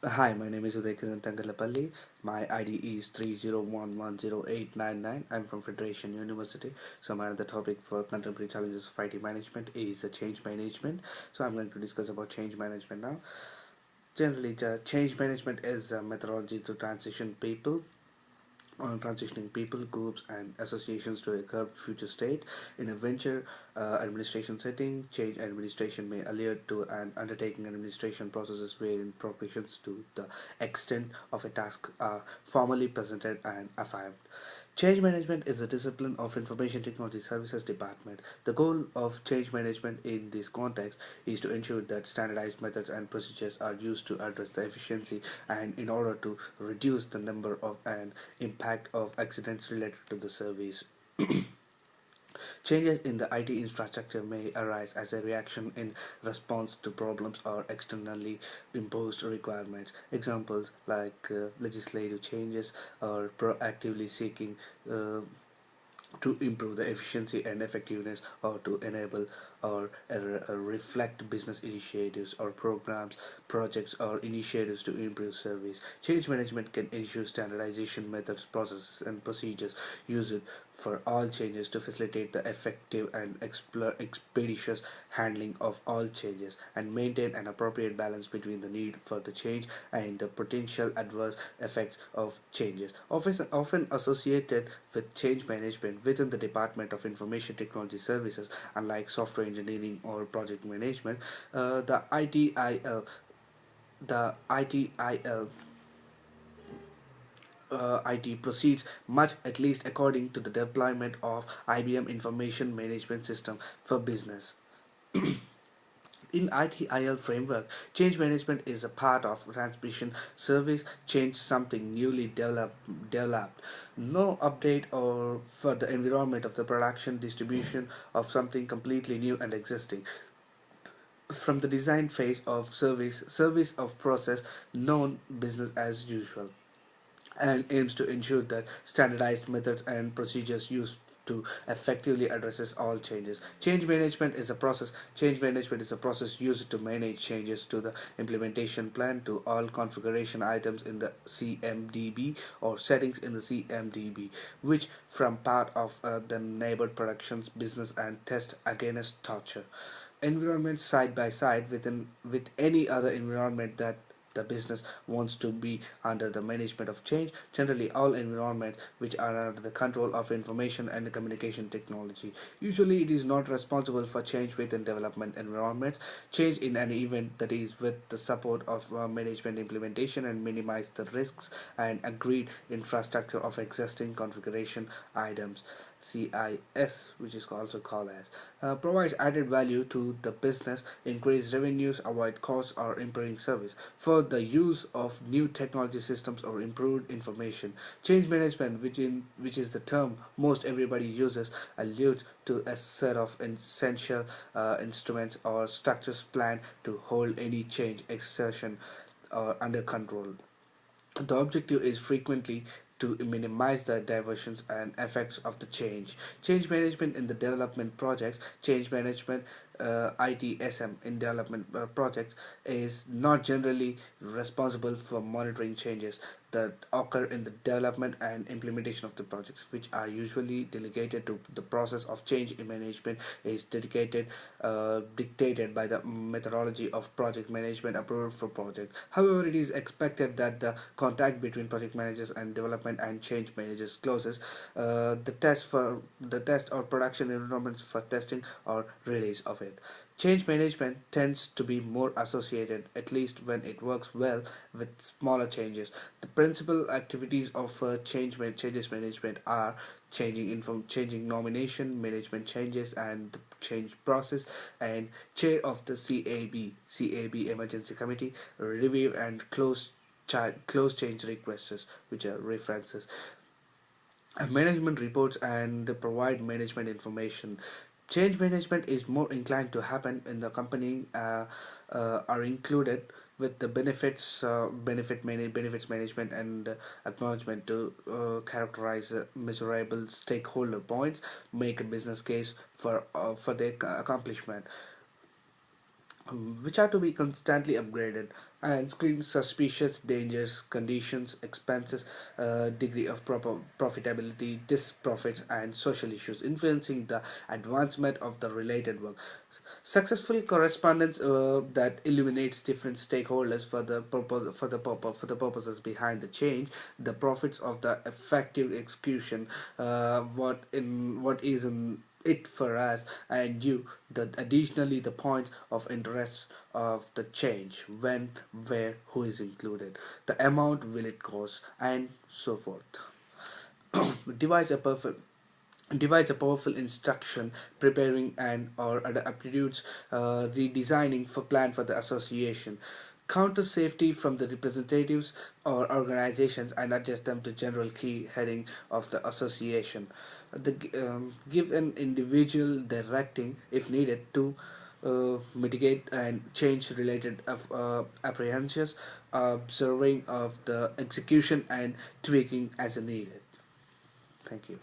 Hi, my name is Uday. My ID is 30110899. I'm from Federation University. So my other topic for contemporary challenges of IT management is change management. So I'm going to discuss about change management now. Generally, change management is a methodology to transitioning people, groups, and associations to a curved future state. In a venture administration setting, change administration may allude to an undertaking administration processes wherein preparations to the extent of a task are formally presented and affirmed. Change management is a discipline of information technology services department. The goal of change management in this context is to ensure that standardized methods and procedures are used to address the efficiency and in order to reduce the number of and impact of accidents related to the service. Changes in the IT infrastructure may arise as a reaction in response to problems or externally imposed requirements. Examples like legislative changes or proactively seeking to improve the efficiency and effectiveness or to enable or reflect business initiatives or programs, projects or initiatives to improve service. Change management can ensure standardization methods, processes and procedures used for all changes to facilitate the effective and expeditious handling of all changes and maintain an appropriate balance between the need for the change and the potential adverse effects of changes. Often associated with change management within the Department of Information Technology Services, unlike software engineering or project management, the ITIL IT proceeds much, at least according to the deployment of IBM Information Management System for business. In ITIL framework, change management is a part of transmission service. Change something newly developed. No update or for the environment of the production distribution of something completely new and existing. From the design phase of service of process, known business as usual, and aims to ensure that standardized methods and procedures used to effectively addresses all changes. Change management is a process used to manage changes to the implementation plan to all configuration items in the CMDB or settings in the CMDB, which from part of the neighbored productions business and test against torture environment side by side with any other environment that the business wants to be under the management of change. Generally all environments which are under the control of information and communication technology, usually it is not responsible for change within development environments. Change in an event that is with the support of management implementation and minimize the risks and agreed infrastructure of existing configuration items. CIS, which is also called as, provides added value to the business, increase revenues, avoid costs, or improving service for the use of new technology systems or improved information. Change management, which is the term most everybody uses, alludes to a set of essential instruments or structures planned to hold any change exertion under control. The objective is frequently to minimize the diversions and effects of the change. Change management in the development projects, change management ITSM in development projects is not generally responsible for monitoring changes that occur in the development and implementation of the projects, which are usually delegated to the process of change management is dictated by the methodology of project management approved for project. However, it is expected that the contact between project managers and development and change managers closes the test or production environments for testing or release of it. Change management tends to be more associated, at least when it works well, with smaller changes. The principal activities of changes management are changing nomination, management changes, and the change process, and chair of the CAB emergency committee, review and close change requests, which are references, management reports and provide management information. Change management is more inclined to happen in the company are included with the benefits management and acknowledgement to characterize measurable stakeholder points, make a business case for their accomplishment. which are to be constantly upgraded and screen suspicious dangers, conditions, expenses, degree of proper profitability, disprofits, and social issues, influencing the advancement of the related work. Successful correspondence that illuminates different stakeholders for the purposes behind the change, the profits of the effective execution, what is in it for us and you, that additionally the points of interest of the change, when, where, who is included, the amount will it cost, and so forth. devise a perfect devise a powerful instruction preparing and or other aptitudes, redesigning for plan for the association, counter safety from the representatives or organizations and adjust them to general key heading of the association. Give an individual directing if needed to mitigate and change related apprehensions, observing of the execution and tweaking as needed. Thank you.